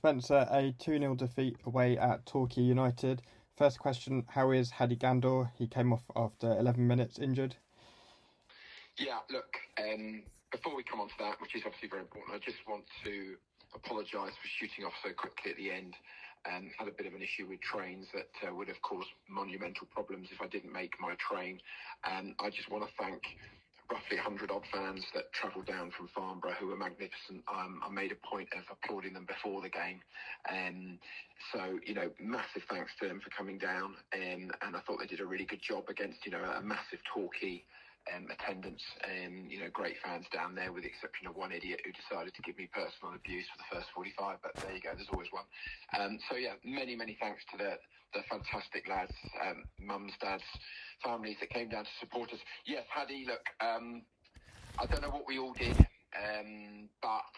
Spencer, a 2-0 defeat away at Torquay United. First question, how is Hadi Gandor? He came off after 11 minutes injured. Yeah, look, before we come on to that, which is obviously very important, I just want to apologise for shooting off so quickly at the end. Had a bit of an issue with trains that would have caused monumental problems if I didn't make my train. I just want to thank roughly 100 odd fans that travelled down from Farnborough who were magnificent. I made a point of applauding them before the game. So, massive thanks to them for coming down. And I thought they did a really good job against, a massive Torquay attendance. Great fans down there, with the exception of one idiot who decided to give me personal abuse for the first 45. But there you go, there's always one. So, yeah, many thanks to the fantastic lads, mums, dads, families that came down to support us. Yes, Hadi, look, I don't know what we all did, but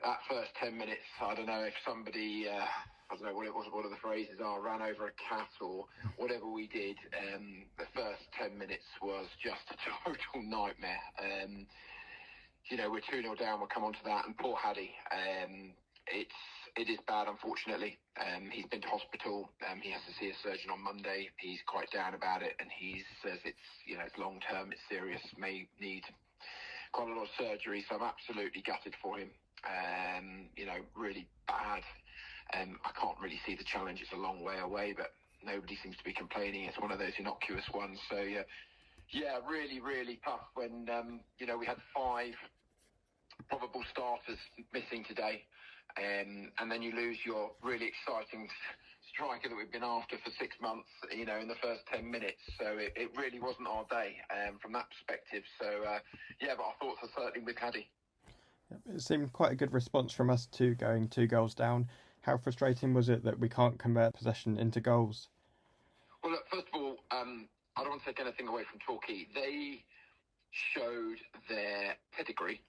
that first 10 minutes, I don't know if somebody, I don't know what the phrases are, ran over a cat or whatever we did. The first 10 minutes was just a total nightmare. We're 2-0 down, we'll come on to that, and poor Hadi, it is bad, unfortunately. He's been to hospital. He has to see a surgeon on Monday. He's quite down about it, and he says it's long term, it's serious, may need quite a lot of surgery. So I'm absolutely gutted for him. Really bad. I can't really see the challenge. It's a long way away, but nobody seems to be complaining. It's one of those innocuous ones. So yeah, really tough when we had 5 probable starters missing today. And then you lose your really exciting striker that we've been after for 6 months, in the first 10 minutes. So it really wasn't our day from that perspective. So, but our thoughts are certainly with Hadi. It seemed quite a good response from us to going 2 goals down. How frustrating was it that we can't convert possession into goals? Well, look, first of all, I don't want to take anything away from Torquay. They showed their pedigree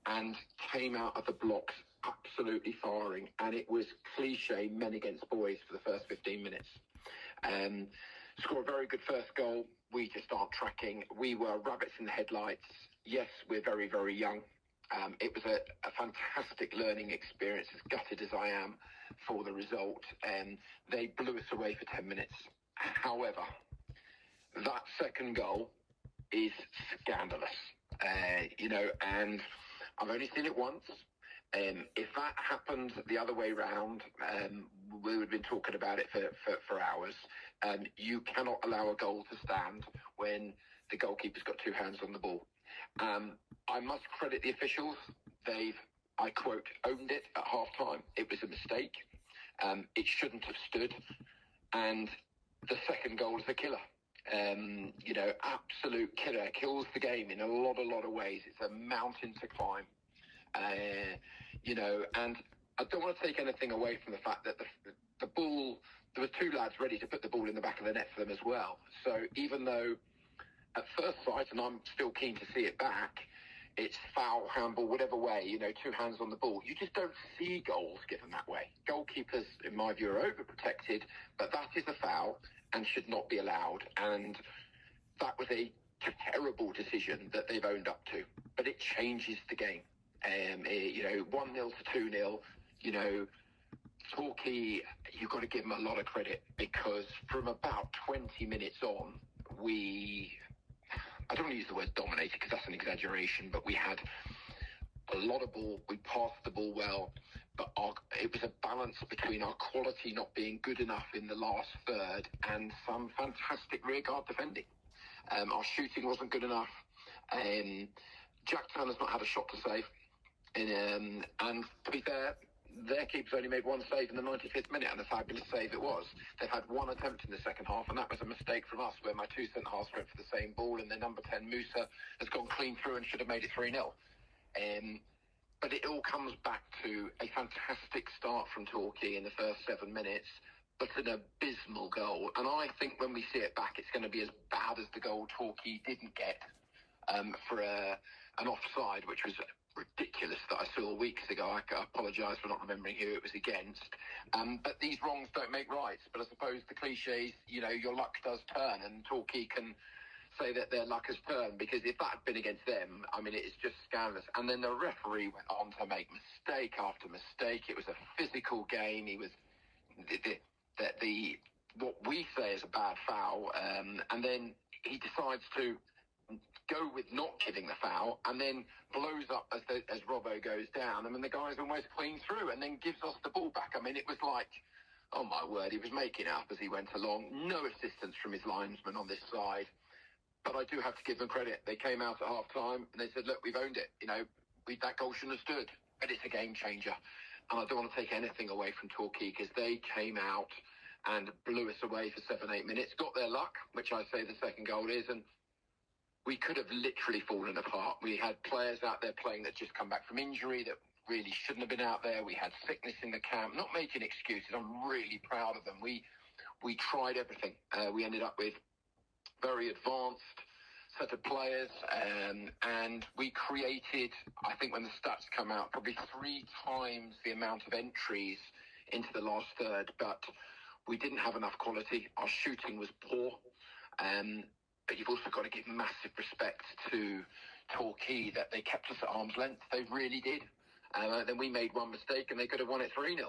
and came out of the blocks absolutely firing, and it was cliche men against boys for the first 15 minutes. Scored a very good first goal. We just aren't tracking. We were rabbits in the headlights. Yes, we're very young. It was a fantastic learning experience, as gutted as I am for the result. They blew us away for 10 minutes. However, that second goal is scandalous, and I've only seen it once. If that happened the other way round, we would have been talking about it for hours. You cannot allow a goal to stand when the goalkeeper's got 2 hands on the ball. I must credit the officials. They've, I quote, owned it at half-time. It was a mistake. It shouldn't have stood. And the second goal is a killer. Absolute killer. Kills the game in a lot of ways. It's a mountain to climb. And I don't want to take anything away from the fact that the ball, there were 2 lads ready to put the ball in the back of the net for them as well. So even though at first sight, and I'm still keen to see it back, it's foul, handball, whatever way, 2 hands on the ball, you just don't see goals given that way. Goalkeepers, in my view, are overprotected, but that is a foul and should not be allowed. And that was a terrible decision that they've owned up to, but it changes the game. 1-0 to 2-0, Torquay, you've got to give them a lot of credit, because from about 20 minutes on, I don't want to use the word dominated because that's an exaggeration, but we had a lot of ball, we passed the ball well, but it was a balance between our quality not being good enough in the last third and some fantastic rearguard defending. Our shooting wasn't good enough. Jack Turner's not had a shot to save. And to be fair, their keeper's only made 1 save in the 95th minute, and a fabulous save it was. They've had 1 attempt in the second half, and that was a mistake from us, where my 2 centre-halves went for the same ball, and their number 10, Musa, has gone clean through and should have made it 3-0. But it all comes back to a fantastic start from Torquay in the first 7 minutes, but an abysmal goal. And I think when we see it back, it's going to be as bad as the goal Torquay didn't get for an offside, which was ridiculous, that I saw weeks ago. I apologise for not remembering who it was against. But these wrongs don't make rights. But I suppose the cliches, your luck does turn, and Torquay can say that their luck has turned, because if that had been against them, I mean, it's just scandalous. And then the referee went on to make mistake after mistake. It was a physical game. He was what we say is a bad foul, and then he decides to go with not giving the foul, and then blows up as Robbo goes down. I mean, the guy's almost clean through, and then gives us the ball back. I mean, it was like, oh my word, he was making it up as he went along. No assistance from his linesman on this side. But I do have to give them credit. They came out at half-time and they said, look, we've owned it. That goal shouldn't have stood. But it's a game changer. And I don't want to take anything away from Torquay, because they came out and blew us away for 7-8 minutes. Got their luck, which I say the second goal is. And we could have literally fallen apart. We had players out there playing that just come back from injury that really shouldn't have been out there. We had sickness in the camp. Not making excuses. I'm really proud of them. We tried everything. We ended up with very advanced set of players, and we created, I think when the stats come out, probably 3 times the amount of entries into the last third, but we didn't have enough quality. Our shooting was poor, but you've also got to give massive respect to Torquay that they kept us at arm's length. They really did. Then we made one mistake and they could have won it 3-0.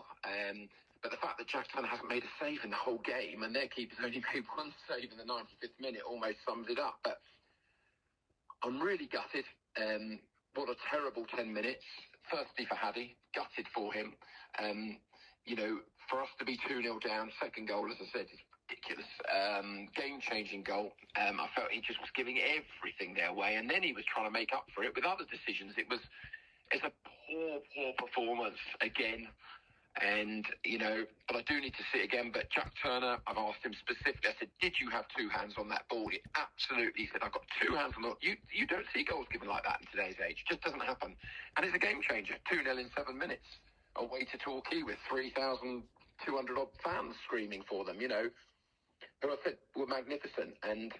But the fact that Jack Turner hasn't made a save in the whole game, and their keeper's only made one save in the 95th minute, almost sums it up. But I'm really gutted. What a terrible 10 minutes. Firstly for Haddy, gutted for him. For us to be 2-0 down, second goal, as I said, is ridiculous. Game-changing goal. I felt he just was giving everything their way, and then he was trying to make up for it with other decisions. It's a poor performance again. And, but I do need to see it again. But Jack Turner, I've asked him specifically, I said, did you have 2 hands on that ball? He absolutely said, I've got 2 hands on it. You don't see goals given like that in today's age. It just doesn't happen. And it's a game changer. 2-0 in 7 minutes. Away to Torquay with 3,200 odd fans screaming for them, who I said were magnificent. And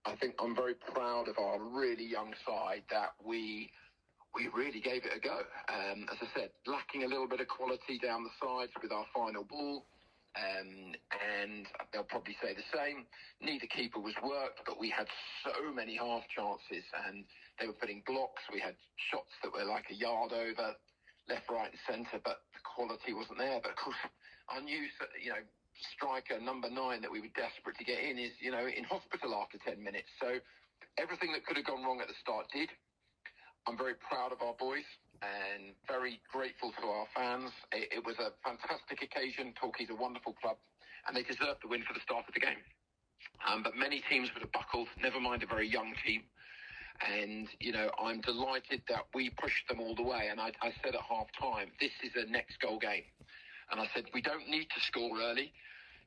I think I'm very proud of our really young side that we really gave it a go. As I said, lacking a little bit of quality down the sides with our final ball. And they'll probably say the same. Neither keeper was worked, but we had so many half chances, and they were putting blocks. We had shots that were like a yard over, left, right and centre, but the quality wasn't there. But of course, our new, striker, number 9, that we were desperate to get in is, in hospital after 10 minutes. So everything that could have gone wrong at the start did. I'm very proud of our boys and very grateful to our fans. It was a fantastic occasion. Torquay's a wonderful club, and they deserved the win for the start of the game. But many teams would have buckled, never mind a very young team. And, I'm delighted that we pushed them all the way. And I said at half-time, this is a next goal game. And I said, we don't need to score early.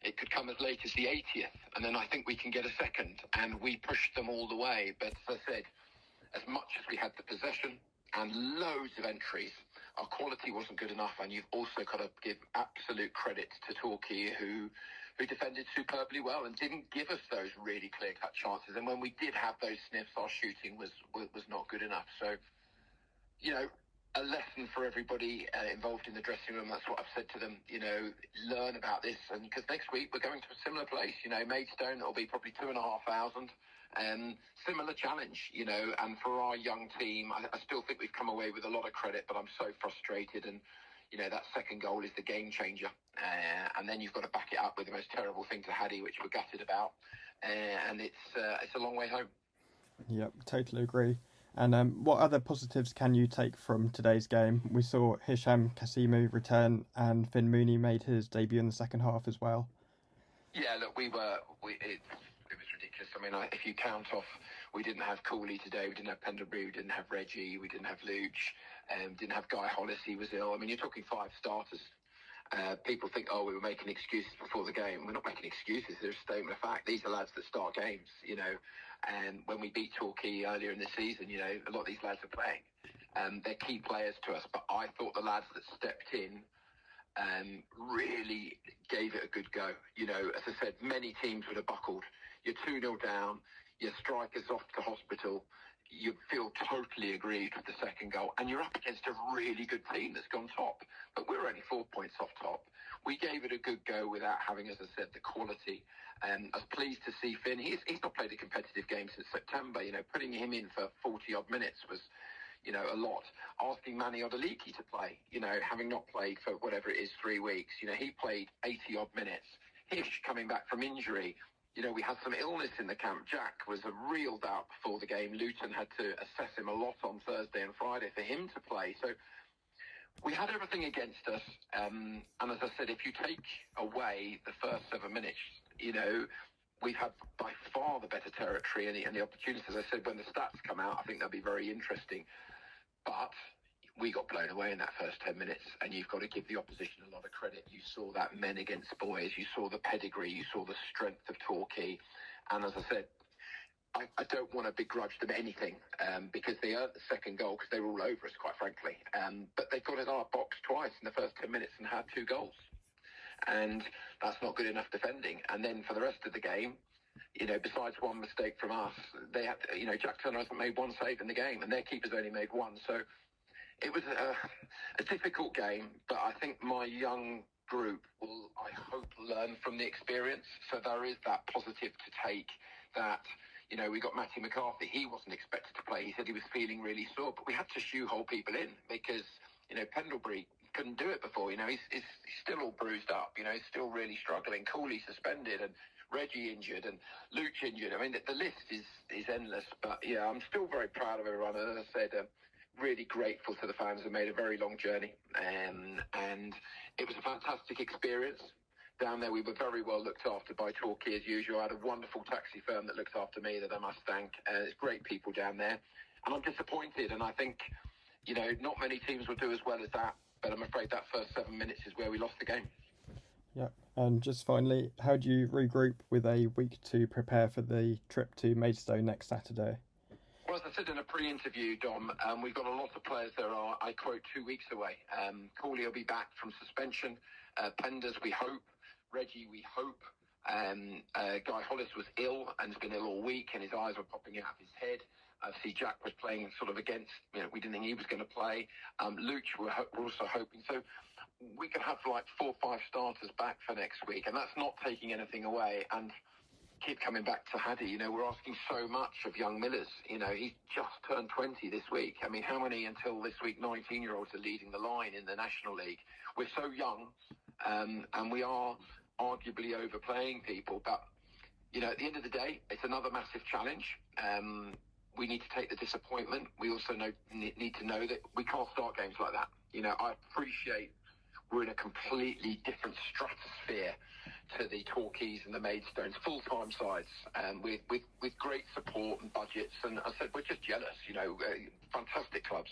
It could come as late as the 80th, and then I think we can get a second. And we pushed them all the way. But as I said, as much as we had the possession and loads of entries, our quality wasn't good enough. And you've also got to give absolute credit to Torquay, who defended superbly well and didn't give us those really clear-cut chances. And when we did have those sniffs, our shooting was not good enough. So, a lesson for everybody involved in the dressing room. That's what I've said to them. Learn about this, and because next week we're going to a similar place. Maidstone, it'll be probably 2,500. Similar challenge, and for our young team, I still think we've come away with a lot of credit, but I'm so frustrated. And, that second goal is the game changer. And then you've got to back it up with the most terrible thing to Haddy, which we're gutted about. And it's a long way home. Yep, totally agree. And what other positives can you take from today's game? We saw Hisham Kasimu return, and Finn Mooney made his debut in the second half as well. Yeah, look, it was ridiculous. I mean, if you count off, we didn't have Cooley today, we didn't have Pendlebury, we didn't have Reggie, we didn't have Luch, didn't have Guy Hollis, he was ill. I mean, you're talking 5 starters. People think, we were making excuses before the game. We're not making excuses. There's a statement of fact. These are lads that start games, and when we beat Torquay earlier in the season, a lot of these lads are playing. They're key players to us, but I thought the lads that stepped in really gave it a good go. As I said, many teams would have buckled. You're 2-0 down, your striker's off to hospital, you feel totally aggrieved with the second goal, and you're up against a really good team that's gone top. But we're only 4 points off top. We gave it a good go without having, as I said, the quality. I was pleased to see Finn. He's not played a competitive game since September. Putting him in for 40-odd minutes was, a lot. Asking Manny Odaliki to play, having not played for whatever it is, 3 weeks. He played 80-odd minutes. Hish coming back from injury. We had some illness in the camp. Jack was a real doubt before the game. Luton had to assess him a lot on Thursday and Friday for him to play. So we had everything against us. And as I said, if you take away the first 7 minutes, we've had by far the better territory and the opportunities. As I said, when the stats come out, I think they'll be very interesting. But we got blown away in that first 10 minutes, and you've got to give the opposition a lot of credit. You saw that men against boys, you saw the pedigree, you saw the strength of Torquay. And as I said, I don't want to begrudge them anything because they earned the second goal because they were all over us, quite frankly. But they got in our box twice in the first 10 minutes and had 2 goals. And that's not good enough defending. And then for the rest of the game, besides one mistake from us, they had, Jack Turner hasn't made 1 save in the game, and their keeper's only made 1. So it was a difficult game, but I think my young group will, I hope, learn from the experience. So there is that positive to take that, we got Matty McCarthy. He wasn't expected to play. He said he was feeling really sore, but we had to shoehole people in because, Pendlebury couldn't do it before. He's still all bruised up. He's still really struggling. Cooley suspended and Reggie injured and Luch injured. I mean, the list is endless. But, yeah, I'm still very proud of everyone. And as I said, really grateful to the fans who made a very long journey. And it was a fantastic experience. Down there, we were very well looked after by Torquay as usual. I had a wonderful taxi firm that looked after me that I must thank. It's great people down there. And I'm disappointed. And I think, not many teams will do as well as that. But I'm afraid that first 7 minutes is where we lost the game. Yeah, and just finally, how do you regroup with a week to prepare for the trip to Maidstone next Saturday? Well, as I said in a pre-interview, Dom, we've got a lot of players that are, I quote, 2 weeks away. Cooley will be back from suspension. Penders, we hope. Reggie, we hope. Guy Hollis was ill and has been ill all week, and his eyes were popping out of his head. See, Jack was playing sort of against, we didn't think he was going to play. Luch, we're also hoping. So we could have like 4 or 5 starters back for next week, and that's not taking anything away. And keep coming back to Haddy, we're asking so much of young Millers. He's just turned 20 this week. I mean, how many until this week 19-year-olds are leading the line in the National League? We're so young, and we are arguably overplaying people. But, at the end of the day, it's another massive challenge. We need to take the disappointment. We also need to know that we can't start games like that. I appreciate we're in a completely different stratosphere to the Torquays and the Maidstones, full-time sides, with great support and budgets. And I said, we're just jealous, fantastic clubs.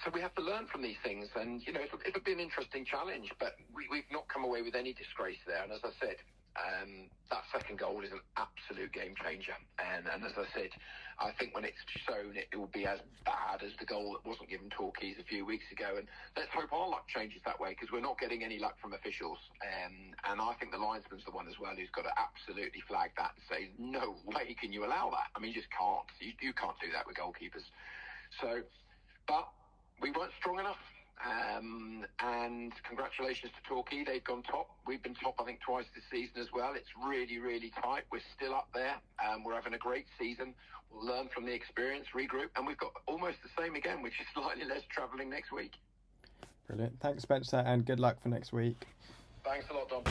So we have to learn from these things. And, it'll be an interesting challenge, but we've not come away with any disgrace there. And as I said, that second goal is an absolute game changer. And as I said, I think when it's shown, it will be as bad as the goal that wasn't given Torquays a few weeks ago. And let's hope our luck changes that way, because we're not getting any luck from officials. And I think the linesman's the one as well who's got to absolutely flag that and say, no way can you allow that. I mean, you just can't. You can't do that with goalkeepers. So, but we weren't strong enough. And congratulations to Torquay. They've gone top. We've been top, I think, twice this season as well. It's really, really tight. We're still up there. We're having a great season. We'll learn from the experience, regroup, and we've got almost the same again, which is slightly less travelling next week. Brilliant. Thanks, Spencer, and good luck for next week. Thanks a lot, Dom.